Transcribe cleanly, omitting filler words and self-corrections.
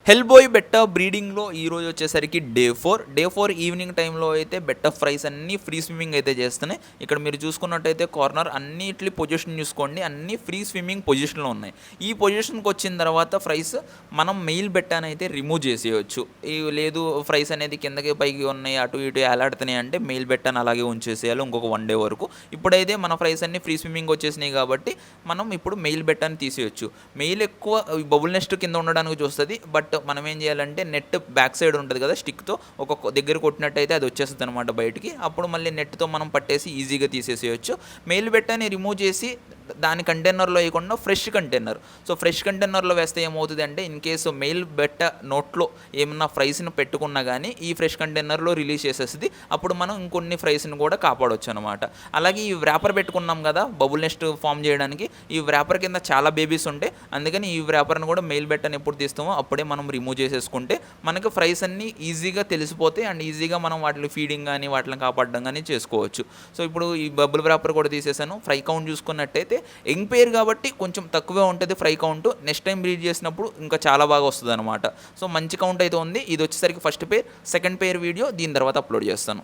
హెల్బోయ్ బెట్ట బ్రీడింగ్లో ఈరోజు వచ్చేసరికి డే 4 ఈవినింగ్ టైంలో అయితే బెట్ట ఫ్రైస్ అన్నీ ఫ్రీ స్విమ్మింగ్ అయితే చేస్తున్నాయి. ఇక్కడ మీరు చూసుకున్నట్టయితే కార్నర్ అన్నిటి పొజిషన్ చూసుకోండి, అన్నీ ఫ్రీ స్విమ్మింగ్ పొజిషన్లో ఉన్నాయి. ఈ పొజిషన్కి వచ్చిన తర్వాత ఫ్రైస్ మనం మెయిల్ బెట్టాని అయితే రిమూవ్ చేసేయచ్చు. లేదు ఫ్రైస్ అనేది కిందకి పైకి ఉన్నాయి, అటు ఇటు ఏలాడుతున్నాయి అంటే మెయిల్ బెట్టాని అలాగే ఉంచేసేయాలి ఇంకొక 1 డే వరకు. ఇప్పుడైతే మన ఫ్రైస్ అన్నీ ఫ్రీ స్విమ్మింగ్ వచ్చేసినాయి కాబట్టి మనం ఇప్పుడు మెయిల్ బెట్టాని తీసేయచ్చు. మెయిల్ ఎక్కువ బబుల్ నెస్ట్ కింద ఉండడానికి చూస్తుంది, బట్ మనం ఏం చేయాలంటే నెట్ బ్యాక్ సైడ్ ఉంటుంది కదా, స్టిక్తో ఒక దగ్గర కొట్టినట్టయితే అది వచ్చేస్తుంది అనమాట బయటికి. అప్పుడు మళ్ళీ నెట్తో మనం పట్టేసి ఈజీగా తీసేసేయచ్చు. మెయిల్ బెట్టాని రిమూవ్ చేసి దాని కంటైనర్లో వేయకుండా ఫ్రెష్ కంటైనర్, సో ఫ్రెష్ కంటైనర్లో వేస్తే ఏమవుతుంది అంటే ఇన్ కేసు మెయిల్ బెట్ట నోట్లో ఏమన్నా ఫ్రైస్ని పెట్టుకున్నా కానీ ఈ ఫ్రెష్ కంటైనర్లో రిలీజ్ చేసేస్తుంది. అప్పుడు మనం ఇంకొన్ని ఫ్రైస్ని కూడా కాపాడవచ్చు అనమాట. అలాగే ఈ వ్రాపర్ పెట్టుకున్నాం కదా బబుల్ నెస్ట్ ఫామ్ చేయడానికి, ఈ వ్రాపర్ కింద చాలా బేబీస్ ఉంటాయి. అందుకని ఈ వ్రాపర్ని కూడా మెయిల్ బెట్టని ఎప్పుడు తీస్తామో అప్పుడే మనం రిమూవ్ చేసేసుకుంటే మనకు ఫ్రైస్ అన్నీ ఈజీగా తెలిసిపోతాయి అండ్ ఈజీగా మనం వాటిని ఫీడింగ్ కానీ వాటిని కాపాడడం కానీ చేసుకోవచ్చు. సో ఇప్పుడు ఈ బబుల్ వ్రాపర్ కూడా తీసేసాను. ఫ్రై కౌంట్ చూసుకున్నట్టయితే యంగ్ పేర్ కాబట్టి కొంచెం తక్కువే ఉంటుంది fry count. Next time breed చేసినప్పుడు ఇంకా చాలా బాగా వస్తుంది అనమాట. సో మంచి కౌంట్ అయితే ఉంది. ఇది వచ్చేసరికి ఫస్ట్ పేర్, సెకండ్ పేర్ వీడియో దీని తర్వాత అప్లోడ్ చేస్తాను.